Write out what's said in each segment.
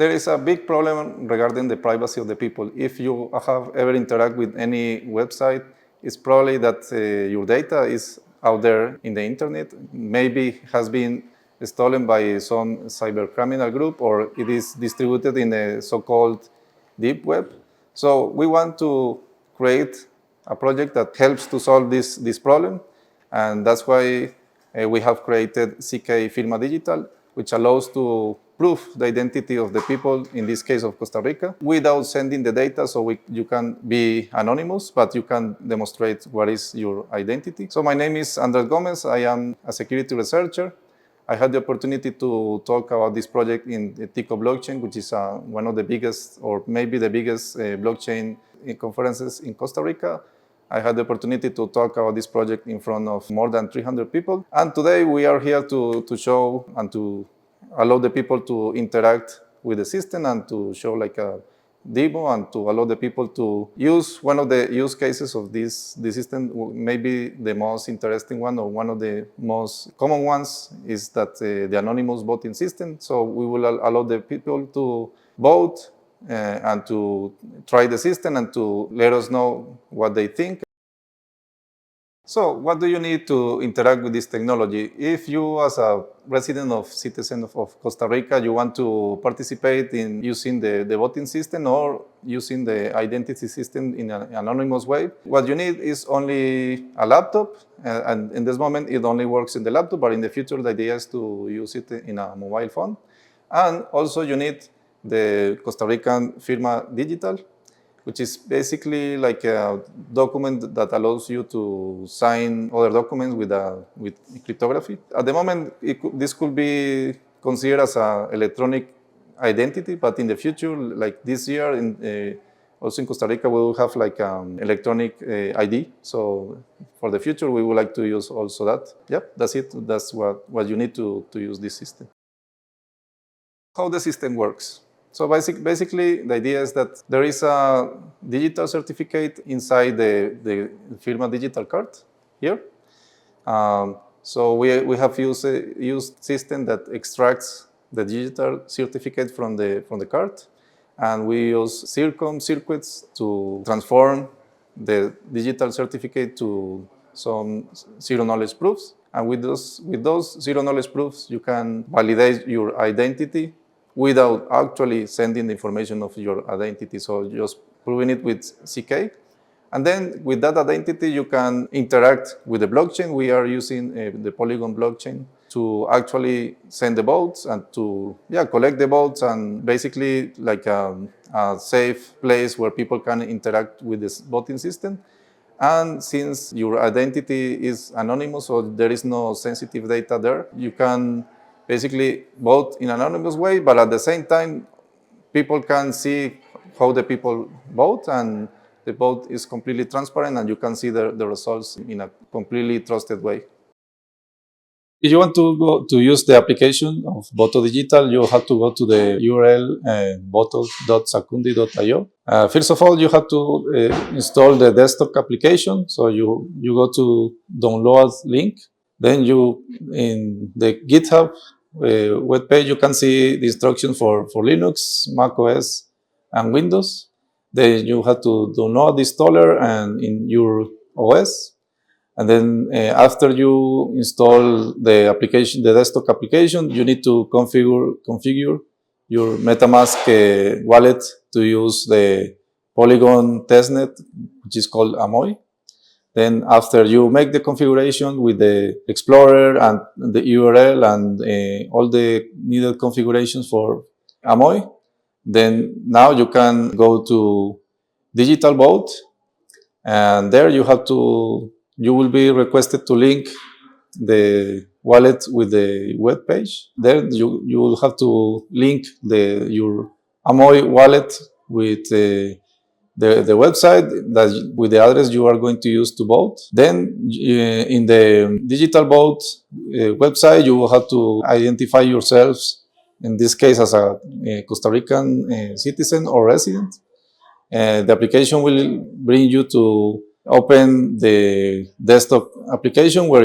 There is a big problem regarding the privacy of the people. If you have ever interacted with any website, it's probably that your data is out there in the internet, maybe has been stolen by some cyber criminal group, or it is distributed in a so-called deep web. So we want to create a project that helps to solve this problem, and that's why we have created CK Firma Digital, which allows to prove the identity of the people, in this case of Costa Rica, without sending the data, so you can be anonymous, but you can demonstrate what is your identity. So my name is Andres Gomez. I am a security researcher. I had the opportunity to talk about this project in the Tico blockchain, which is one of the biggest, or maybe the biggest blockchain conferences in Costa Rica. I had the opportunity to talk about this project in front of more than 300 people. And today we are here to show and to allow the people to interact with the system and to show like a demo and to allow the people to use one of the use cases of this system. Maybe the most interesting one, or one of the most common ones, is that the anonymous voting system. So we will allow the people to vote and to try the system and to let us know what they think. So what do you need to interact with this technology? If you, as a resident or citizen of Costa Rica, you want to participate in using the voting system or using the identity system in an anonymous way, what you need is only a laptop. And in this moment, it only works in the laptop, but in the future, the idea is to use it in a mobile phone. And also you need the Costa Rican Firma Digital, which is basically like a document that allows you to sign other documents with cryptography. At the moment, this could be considered as an electronic identity, but in the future, like this year, also in Costa Rica, we will have like electronic ID. So for the future, we would like to use also that. Yep, that's it. That's what you need to use this system. How the system works. So basically, the idea is that there is a digital certificate inside the Firma digital card here. So we have used system that extracts the digital certificate from the card, and we use circuits to transform the digital certificate to some zero knowledge proofs. And with those zero knowledge proofs, you can validate your identity without actually sending the information of your identity. So just proving it with CK. And then with that identity, you can interact with the blockchain. We are using the Polygon blockchain to actually send the votes and to collect the votes, and basically like a safe place where people can interact with this voting system. And since your identity is anonymous, so there is no sensitive data there, you can basically vote in an anonymous way, but at the same time, people can see how the people vote, and the vote is completely transparent, and you can see the results in a completely trusted way. If you want to use the application of Voto Digital, you have to go to the URL voto.sacundi.io. First of all, you have to install the desktop application. So you go to download link. Then in the GitHub web page, you can see the instructions for Linux, Mac OS, and Windows. Then you have to download the installer and in your OS. And then after you install the application, the desktop application, you need to configure your MetaMask wallet to use the Polygon testnet, which is called Amoy. Then after you make the configuration with the Explorer and the URL and all the needed configurations for Amoy, then now you can go to Digital Vote, and there you will be requested to link the wallet with the web page. Then you will have to link your Amoy wallet with the website with the address you are going to use to vote. Then in the digital vote website, you will have to identify yourselves, in this case as a Costa Rican citizen or resident. The application will bring you to open the desktop application where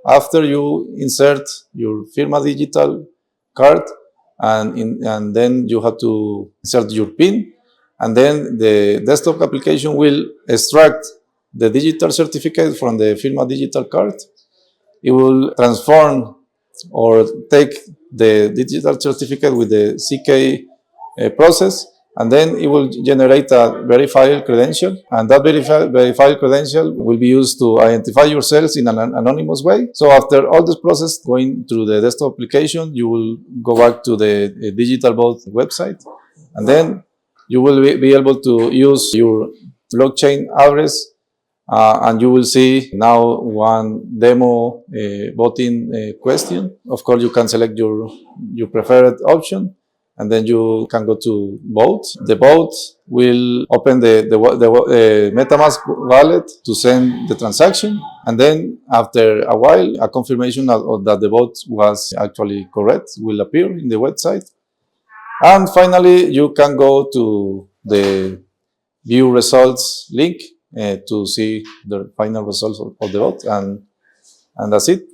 after you insert your Firma digital card, and then you have to insert your PIN, and then the desktop application will extract the digital certificate from the Firma digital card. It will transform or take the digital certificate with the CK process, and then it will generate a verified credential, and that verified credential will be used to identify yourselves in an anonymous way. So after all this process going through the desktop application, you will go back to the Digital Vote website, and then you will be able to use your blockchain address, and you will see now one demo voting question. Of course, you can select your preferred option, and then you can go to vote. The vote will open the MetaMask wallet to send the transaction, and then after a while, a confirmation that the vote was actually correct will appear in the website. And finally, you can go to the view results link to see the final results of the vote, and that's it.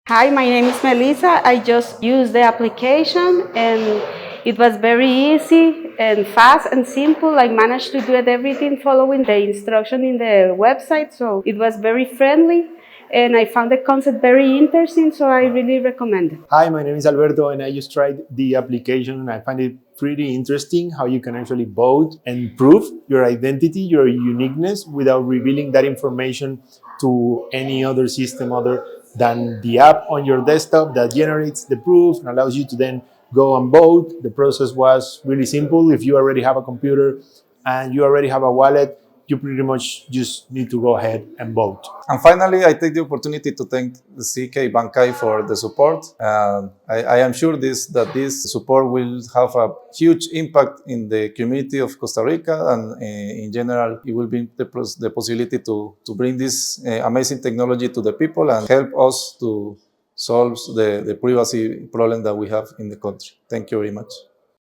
Hi, my name is Melissa. I just used the application and it was very easy and fast and simple. I managed to do everything following the instruction in the website, so it was very friendly and I found the concept very interesting, so I really recommend it. Hi, my name is Alberto and I just tried the application and I find it pretty interesting how you can actually vote and prove your identity, your uniqueness without revealing that information to any other system other than the app on your desktop that generates the proof and allows you to then go and vote. The process was really simple. If you already have a computer and you already have a wallet, you pretty much just need to go ahead and vote. And finally, I take the opportunity to thank the CK Bankai for the support. I am sure that this support will have a huge impact in the community of Costa Rica, and in general, it will be the possibility to bring this amazing technology to the people and help us to solve the privacy problem that we have in the country. Thank you very much.